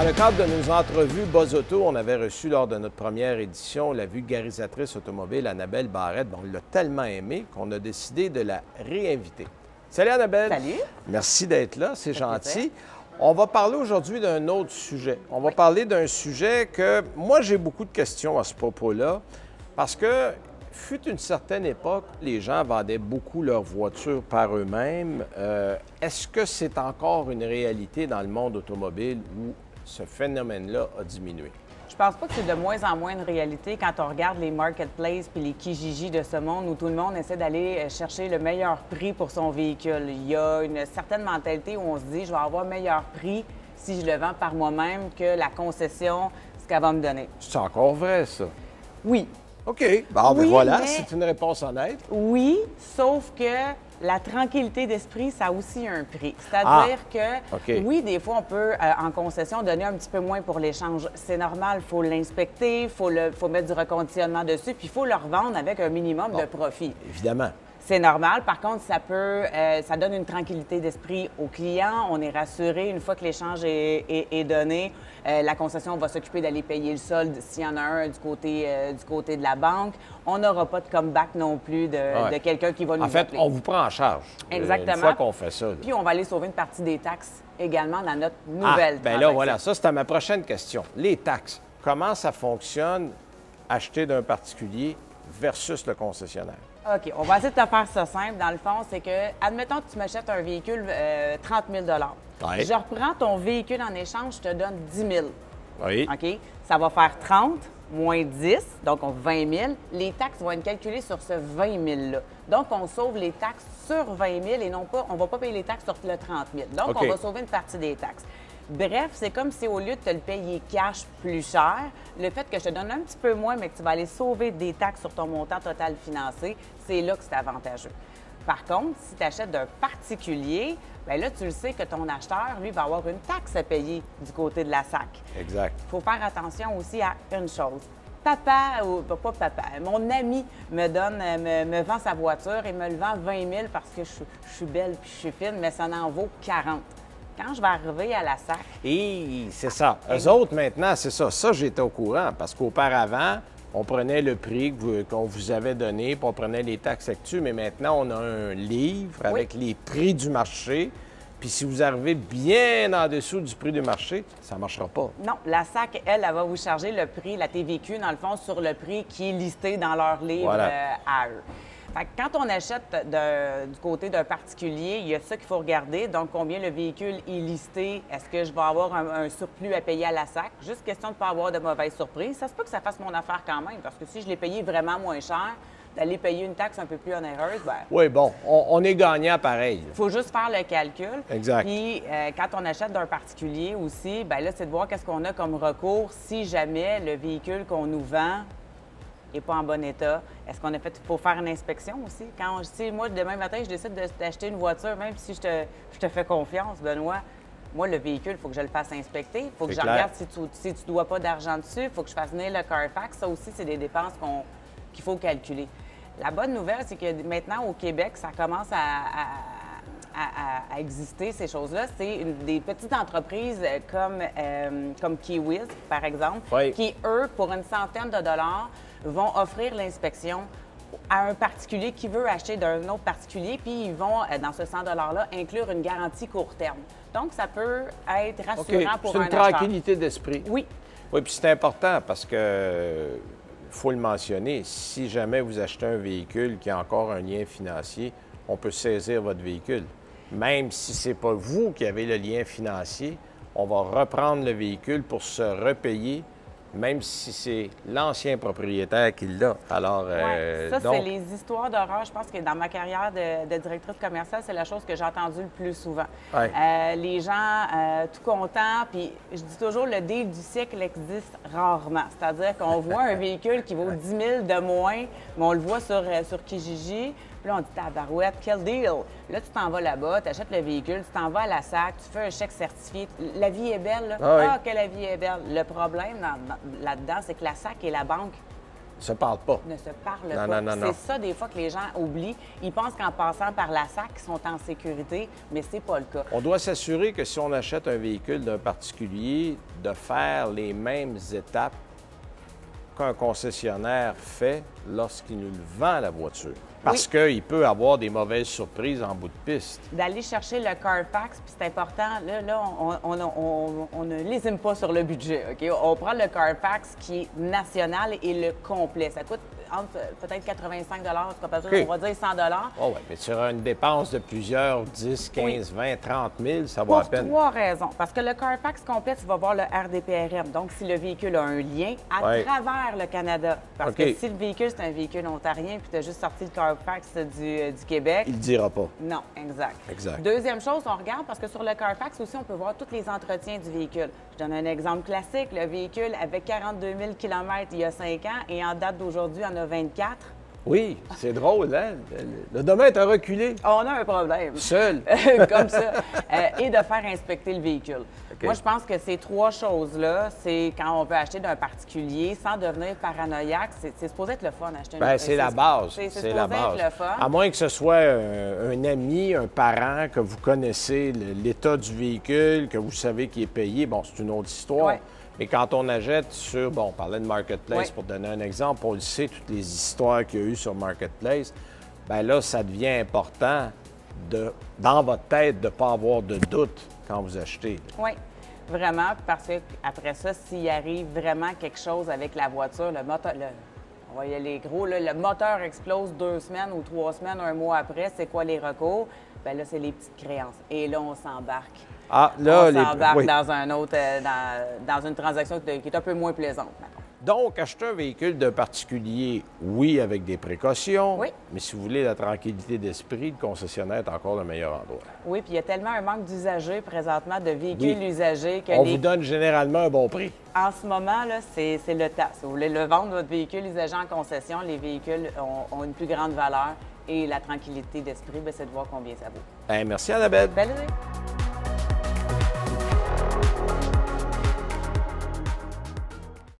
Dans le cadre de nos entrevues Buzz Auto, on avait reçu lors de notre première édition la vulgarisatrice automobile Annabelle Barrette. On l'a tellement aimée qu'on a décidé de la réinviter. Salut Annabelle! Salut! Merci d'être là, c'est gentil. On va parler aujourd'hui d'un autre sujet. On va parler d'un sujet que moi j'ai beaucoup de questions à ce propos-là parce que fut une certaine époque, les gens vendaient beaucoup leurs voitures par eux-mêmes. Est-ce que c'est encore une réalité dans le monde automobile où ce phénomène-là a diminué? Je pense pas que c'est de moins en moins une réalité quand on regarde les marketplaces puis les Kijiji de ce monde où tout le monde essaie d'aller chercher le meilleur prix pour son véhicule. Il y a une certaine mentalité où on se dit je vais avoir meilleur prix si je le vends par moi-même que la concession, ce qu'elle va me donner. C'est encore vrai, ça? Oui. OK. Bon, Oui, ben voilà, mais- c'est une réponse honnête. Oui, sauf que la tranquillité d'esprit, ça a aussi un prix. C'est-à-dire que, OK. oui, des fois, on peut, en concession, donner un petit peu moins pour l'échange. C'est normal, il faut l'inspecter, il faut mettre du reconditionnement dessus, puis il faut le revendre avec un minimum de profit. Évidemment. C'est normal. Par contre, ça donne une tranquillité d'esprit au client. On est rassuré une fois que l'échange est donné. La concession va s'occuper d'aller payer le solde s'il y en a un du côté de la banque. On n'aura pas de comeback non plus de quelqu'un qui va nous En fait, appeler. on vous prend en charge. Exactement. Une fois qu'on fait ça. là. Puis on va aller sauver une partie des taxes également dans notre nouvelle ben là, transaction. voilà, ça, c'était ma prochaine question. Les taxes, comment ça fonctionne acheter d'un particulier versus le concessionnaire? OK, on va essayer de te faire ça simple. Dans le fond, c'est que, admettons que tu m'achètes un véhicule 30 000 Ouais. Je reprends ton véhicule en échange, je te donne 10 000 Oui. OK? Ça va faire 30 moins 10, donc on 20 000. Les taxes vont être calculées sur ce 20 000-là. Donc, on sauve les taxes sur 20 000 et non pas, on ne va pas payer les taxes sur le 30 000. Donc, OK. on va sauver une partie des taxes. Bref, c'est comme si au lieu de te le payer cash plus cher, le fait que je te donne un petit peu moins, mais que tu vas aller sauver des taxes sur ton montant total financé, c'est là que c'est avantageux. Par contre, si tu achètes d'un particulier, bien là, tu le sais que ton acheteur, lui, va avoir une taxe à payer du côté de la SAC. Exact. Il faut faire attention aussi à une chose. Papa, ou pas papa, mon ami me vend sa voiture et me le vend 20 000 parce que je suis belle puis je suis fine, mais ça en vaut 40. Quand je vais arriver à la SAC, Et c'est ça. Eux autres, maintenant, c'est ça. Ça, j'étais au courant parce qu'auparavant, on prenait le prix qu'on vous avait donné, puis on prenait les taxes actuelles, mais maintenant, on a un livre avec les prix du marché. Puis si vous arrivez bien en dessous du prix du marché, ça ne marchera pas. non, la SAC, elle va vous charger le prix, la TVQ, dans le fond, sur le prix qui est listé dans leur livre Voilà. à eux. Fait que quand on achète du côté d'un particulier, il y a ça qu'il faut regarder. Donc, combien le véhicule est listé? Est-ce que je vais avoir un surplus à payer à la SAC? Juste question de ne pas avoir de mauvaises surprises. Ça se peut que ça fasse mon affaire quand même, parce que si je l'ai payé vraiment moins cher, d'aller payer une taxe un peu plus onéreuse, bien, Oui, bon, on est gagnant pareil. il faut juste faire le calcul. Exact. Puis, quand on achète d'un particulier aussi, bien là, c'est de voir qu'est-ce qu'on a comme recours si jamais le véhicule qu'on nous vend n'est pas en bon état. Est-ce qu'on a fait... Il faut faire une inspection aussi. Quand si moi, demain matin, je décide d'acheter une voiture, même si je te fais confiance, Benoît, moi, le véhicule, il faut que je le fasse inspecter. Il faut que C'est je clair. regarde si tu ne dois pas d'argent dessus. Il faut que je fasse venir le Carfax. Ça aussi, c'est des dépenses qu'il faut calculer. La bonne nouvelle, c'est que maintenant, au Québec, ça commence à exister, ces choses-là. C'est des petites entreprises comme Kiwis, par exemple, Oui. qui, eux, pour une centaine de dollars, vont offrir l'inspection à un particulier qui veut acheter d'un autre particulier, puis ils vont, dans ce 100 $-là, inclure une garantie court terme. Donc, ça peut être OK. rassurant pour C'est un une acheteur. tranquillité d'esprit. Oui. Oui, puis c'est important parce que, faut le mentionner, si jamais vous achetez un véhicule qui a encore un lien financier, on peut saisir votre véhicule. Même si ce n'est pas vous qui avez le lien financier, on va reprendre le véhicule pour se repayer, même si c'est l'ancien propriétaire qui l'a. Alors, Ouais. Ça, donc, c'est les histoires d'horreur. Je pense que dans ma carrière de directrice commerciale, c'est la chose que j'ai entendue le plus souvent. Ouais. Les gens tout contents, puis je dis toujours, le deal du siècle existe rarement. C'est-à-dire qu'on voit un véhicule qui vaut 10 000 de moins, mais on le voit sur Kijiji. Puis là, on dit, tabarouette, quel deal! Là, tu t'en vas là-bas, tu achètes le véhicule, tu t'en vas à la SAC, tu fais un chèque certifié. La vie est belle, là. Ah oui. Ah, que la vie est belle! Le problème là-dedans, c'est que la SAC et la banque se parlent pas. Ne se parlent Non, pas. non, non, non. C'est ça, des fois, que les gens oublient. Ils pensent qu'en passant par la SAC, ils sont en sécurité, mais c'est pas le cas. On doit s'assurer que si on achète un véhicule d'un particulier, de faire les mêmes étapes qu'un concessionnaire fait lorsqu'il nous vend la voiture. Parce qu'il peut avoir des mauvaises surprises en bout de piste. D'aller chercher le Carfax, puis c'est important, là on ne lésine pas sur le budget, OK? On prend le Carfax qui est national et le complet. Ça coûte entre peut-être 85 on va dire 100 Oh oui, mais sur une dépense de plusieurs 10, 15, 20, 30 000, ça vaut Pour la peine. 3 raisons. Parce que le Carfax complet, tu vas voir le RDPRM. Donc, si le véhicule a un lien à travers le Canada. Parce que si le véhicule, c'est un véhicule ontarien, puis tu as juste sorti le Carfax du Québec. Il ne dira pas. Non, exact. Exact. Deuxième chose, on regarde, parce que sur le Carfax aussi, on peut voir tous les entretiens du véhicule. Je donne un exemple classique. Le véhicule avait 42 000 km il y a 5 ans et en date d'aujourd'hui, on a 24. Oui, c'est drôle, hein? Le domaine a reculé. On a un problème. Seul. Comme ça. Et de faire inspecter le véhicule. Okay. Moi, je pense que ces 3 choses-là, c'est quand on veut acheter d'un particulier sans devenir paranoïaque. C'est supposé être le fun acheter Bien, c'est la base. C'est la base. Être le fun. À moins que ce soit un ami, un parent, que vous connaissez l'état du véhicule, que vous savez qu'il est payé. Bon, c'est une autre histoire. Ouais. Mais quand on achète sur, bon, on parlait de Marketplace pour donner un exemple, on le sait, toutes les histoires qu'il y a eu sur Marketplace, bien là, ça devient important, dans votre tête, de ne pas avoir de doute quand vous achetez. Oui, vraiment, parce qu'après ça, s'il arrive vraiment quelque chose avec la voiture, le moteur, on va y aller gros, là, le moteur explose 2 semaines ou 3 semaines, 1 mois après, c'est quoi les recours? Bien là, c'est les petites créances. Et là, on s'embarque. Ah, là, on s'embarque dans un autre, dans une transaction qui est un peu moins plaisante. Donc, acheter un véhicule d'un particulier, oui, avec des précautions, oui. Mais si vous voulez la tranquillité d'esprit, le concessionnaire est encore le meilleur endroit. Oui, puis il y a tellement un manque d'usagers présentement, de véhicules usagés que on vous donne généralement un bon prix. En ce moment, là, c'est le temps. Si vous voulez le vendre, votre véhicule usagé en concession, les véhicules ont une plus grande valeur et la tranquillité d'esprit, c'est de voir combien ça vaut. Bien, merci Annabelle. Belle idée.